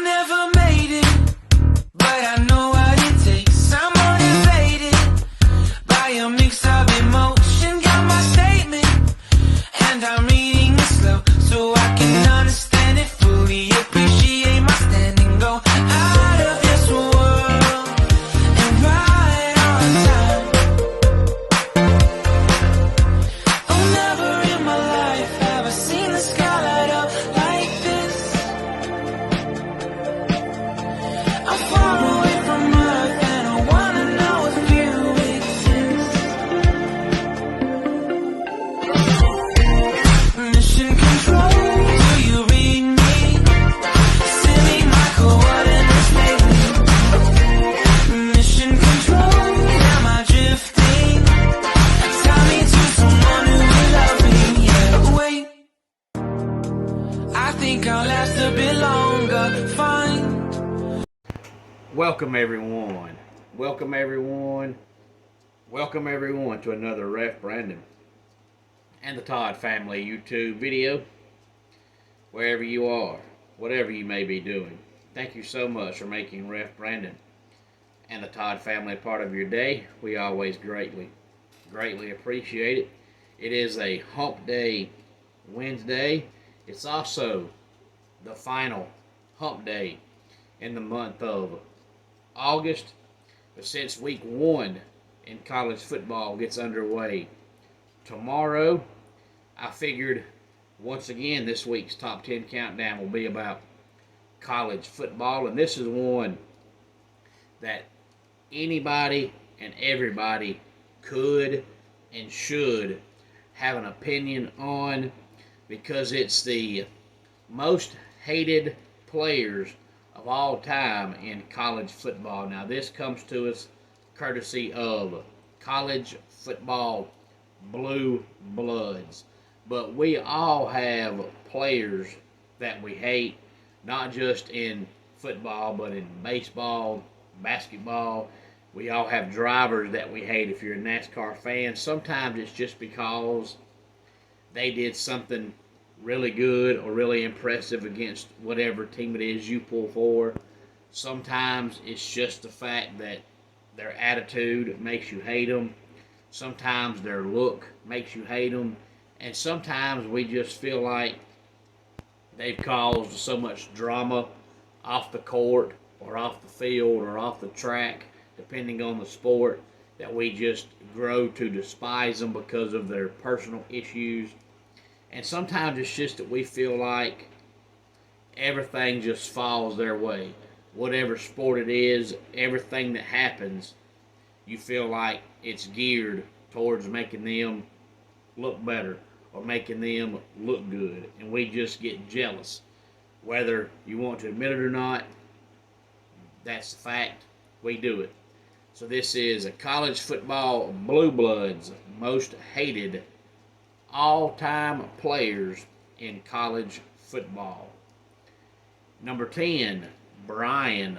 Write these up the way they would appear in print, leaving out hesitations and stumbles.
never made it, but I know what it takes. I'm motivated by a mix of emotion. Got my statement, and I'm reading it slow so I can understand it fully. Appreciate my standing, go out of this world and right on time. Oh, never in my life have I seen the sky light up like this. I'm far away from Earth and I wanna know if you exist. Mission control, do you read me? Send me my coordinates lately. Mission control, am I drifting? Tie me to someone who will love me, yeah. Wait, I think I'll last a bit longer. Fine. Welcome everyone. Welcome everyone. Welcome everyone to another Ref Brandon and the Todd family YouTube video. Wherever you are, whatever you may be doing, thank you so much for making Ref Brandon and the Todd family part of your day. We always greatly appreciate it. It is a hump day Wednesday. It's also the final hump day in the month of August, but since week 1 in college football gets underway tomorrow, I figured once again this week's top 10 countdown will be about college football, and this is one that anybody and everybody could and should have an opinion on, because it's the most hated players of all time in college football. Now, this comes to us courtesy of college football blue bloods, but we all have players that we hate, not just in football, but in baseball, basketball. We all have drivers that we hate if you're a NASCAR fan. Sometimes it's just because they did something really good or really impressive against whatever team it is you pull for. Sometimes it's just the fact that their attitude makes you hate them. Sometimes their look makes you hate them. And sometimes we just feel like they've caused so much drama off the court or off the field or off the track, depending on the sport, that we just grow to despise them because of their personal issues. And sometimes it's just that we feel like everything just falls their way. Whatever sport it is, everything that happens, you feel like it's geared towards making them look better or making them look good. And we just get jealous. Whether you want to admit it or not, that's the fact. We do it. So this is a college football blue bloods most hated all-time players in college football. Number 10, Brian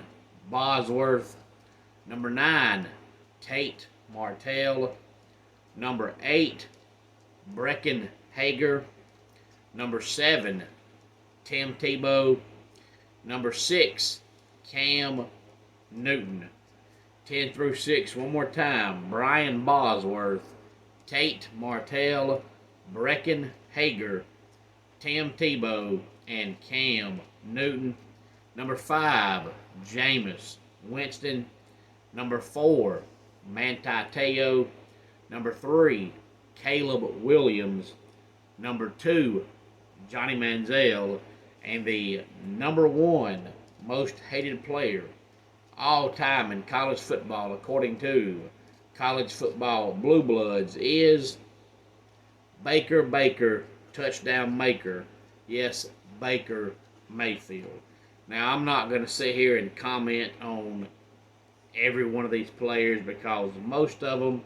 Bosworth. Number 9, Tate Martell. Number 8, Brecken Hager. Number 7, Tim Tebow. Number 6, Cam Newton. 10 through 6, one more time. Brian Bosworth, Tate Martell, Brecken Hager, Tim Tebow, and Cam Newton. Number 5, Jameis Winston. Number 4, Manti Te'o. Number 3, Caleb Williams. Number 2, Johnny Manziel. And the number 1 most hated player all time in college football, according to college football blue bloods, is Baker, touchdown maker. Yes, Baker Mayfield. Now, I'm not going to sit here and comment on every one of these players, because most of them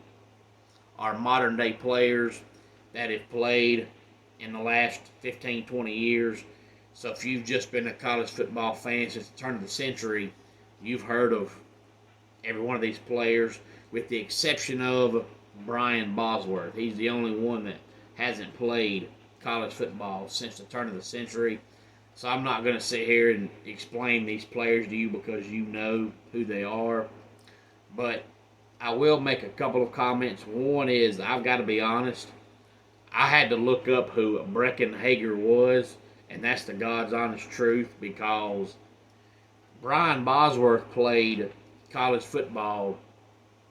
are modern day players that have played in the last 15, 20 years. So if you've just been a college football fan since the turn of the century, you've heard of every one of these players, with the exception of Brian Bosworth. He's the only one that hasn't played college football since the turn of the century. So I'm not going to sit here and explain these players to you because you know who they are. But I will make a couple of comments. One is, I've got to be honest, I had to look up who Brecken Hager was, and that's the God's honest truth, because Brian Bosworth played college football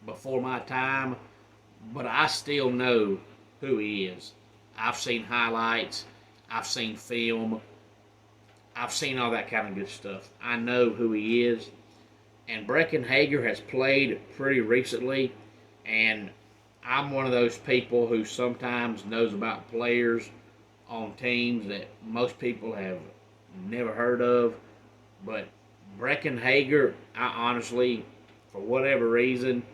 before my time, but I still know who he is. I've seen highlights, I've seen film, I've seen all that kind of good stuff. I know who he is. And Brecken Hager has played pretty recently, and I'm one of those people who sometimes knows about players on teams that most people have never heard of. But Brecken Hager, I honestly, for whatever reason,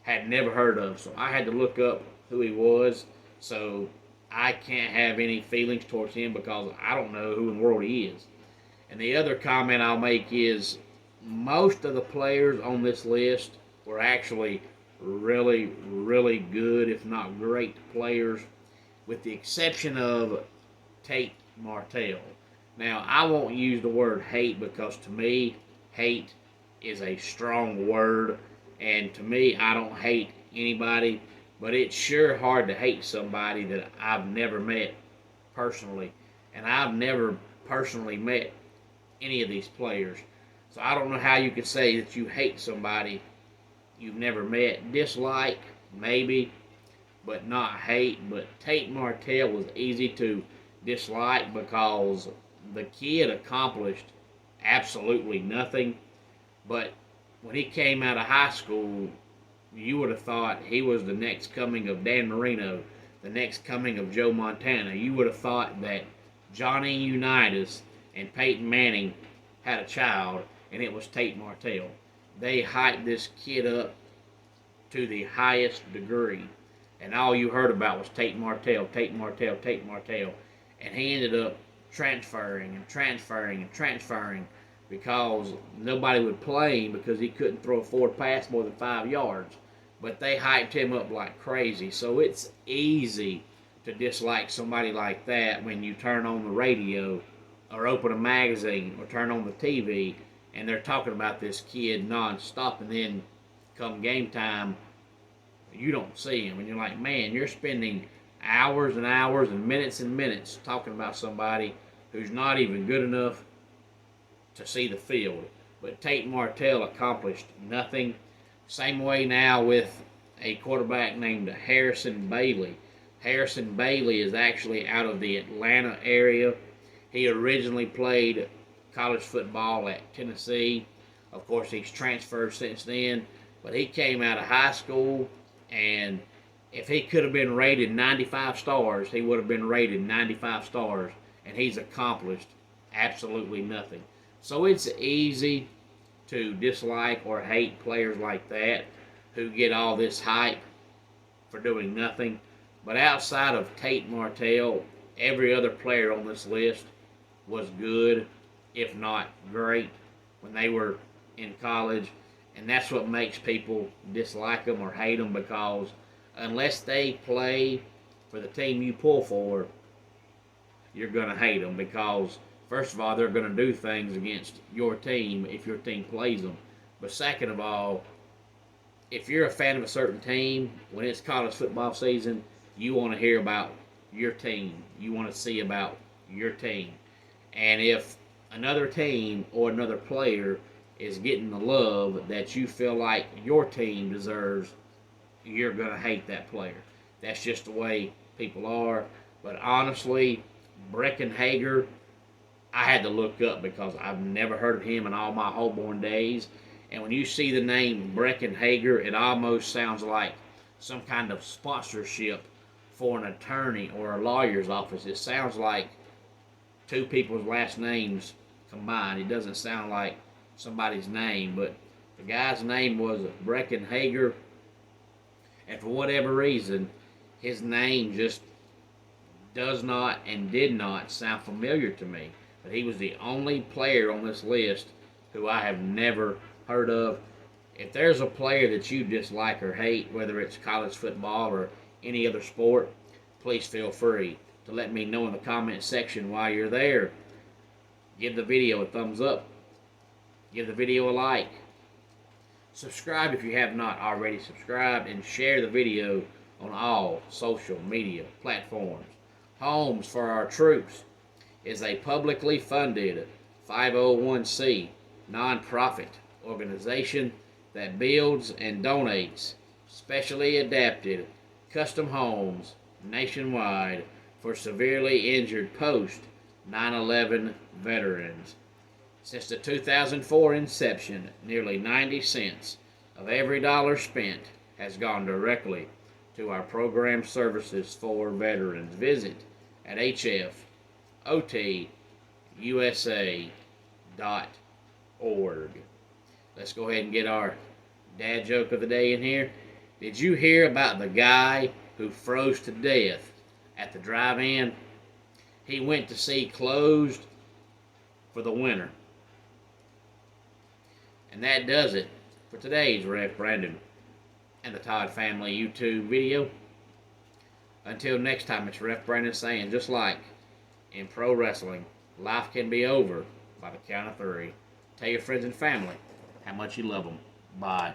had never heard of. So I had to look up who he was. So I can't have any feelings towards him because I don't know who in the world he is. And the other comment I'll make is, most of the players on this list were actually really, really good, if not great players, with the exception of Tate Martell. Now, I won't use the word hate because to me, hate is a strong word. And to me, I don't hate anybody, but it's sure hard to hate somebody that I've never met personally. And I've never personally met any of these players. So I don't know how you could say that you hate somebody you've never met. Dislike, maybe, but not hate. But Tate Martell was easy to dislike because the kid accomplished absolutely nothing. But when he came out of high school, you would have thought he was the next coming of Dan Marino, the next coming of Joe Montana. You would have thought that Johnny Unitas and Peyton Manning had a child, and it was Tate Martell. They hyped this kid up to the highest degree, and all you heard about was Tate Martell, Tate Martell, Tate Martell, and he ended up transferring and transferring and transferring because nobody would play him because he couldn't throw a forward pass more than 5 yards. But they hyped him up like crazy, so it's easy to dislike somebody like that when you turn on the radio or open a magazine or turn on the TV and they're talking about this kid nonstop, and then come game time, you don't see him, and you're like, man, you're spending hours and hours and minutes talking about somebody who's not even good enough to see the field. But Tate Martell accomplished nothing. Same way now with a quarterback named Harrison Bailey. Harrison Bailey is actually out of the Atlanta area. He originally played college football at Tennessee. Of course, he's transferred since then, but he came out of high school, and if he could have been rated 95 stars, he would have been rated 95 stars, and he's accomplished absolutely nothing. So it's easy to dislike or hate players like that who get all this hype for doing nothing. But outside of Tate Martell, every other player on this list was good, if not great, when they were in college. And that's what makes people dislike them or hate them, because unless they play for the team you pull for, you're going to hate them, because first of all, they're going to do things against your team if your team plays them. But second of all, if you're a fan of a certain team, when it's college football season, you want to hear about your team. You want to see about your team. And if another team or another player is getting the love that you feel like your team deserves, you're going to hate that player. That's just the way people are. But honestly, Brecken Hager, I had to look up because I've never heard of him in all my Holborn days. And when you see the name Brecken Hager, it almost sounds like some kind of sponsorship for an attorney or a lawyer's office. It sounds like two people's last names combined. It doesn't sound like somebody's name, but the guy's name was Brecken Hager, and for whatever reason, his name just does not and did not sound familiar to me. But he was the only player on this list who I have never heard of. If there's a player that you dislike or hate, whether it's college football or any other sport, please feel free to let me know in the comment section while you're there. Give the video a thumbs up. Give the video a like. Subscribe if you have not already subscribed, and share the video on all social media platforms. Homes for Our Troops is a publicly funded 501c nonprofit organization that builds and donates specially adapted custom homes nationwide for severely injured post 9/11 veterans. Since the 2004 inception, nearly 90 cents of every dollar spent has gone directly to our program services for veterans. Visit at hfotusa.org. Let's go ahead and get our dad joke of the day in here. Did you hear about the guy who froze to death at the drive-in? He went to see closed for the winter. And that does it for today's Ref Brandon and the Todd Family YouTube video. Until next time, it's Ref Brandon saying, just like in pro wrestling, life can be over by the count of 3. Tell your friends and family how much you love them. Bye.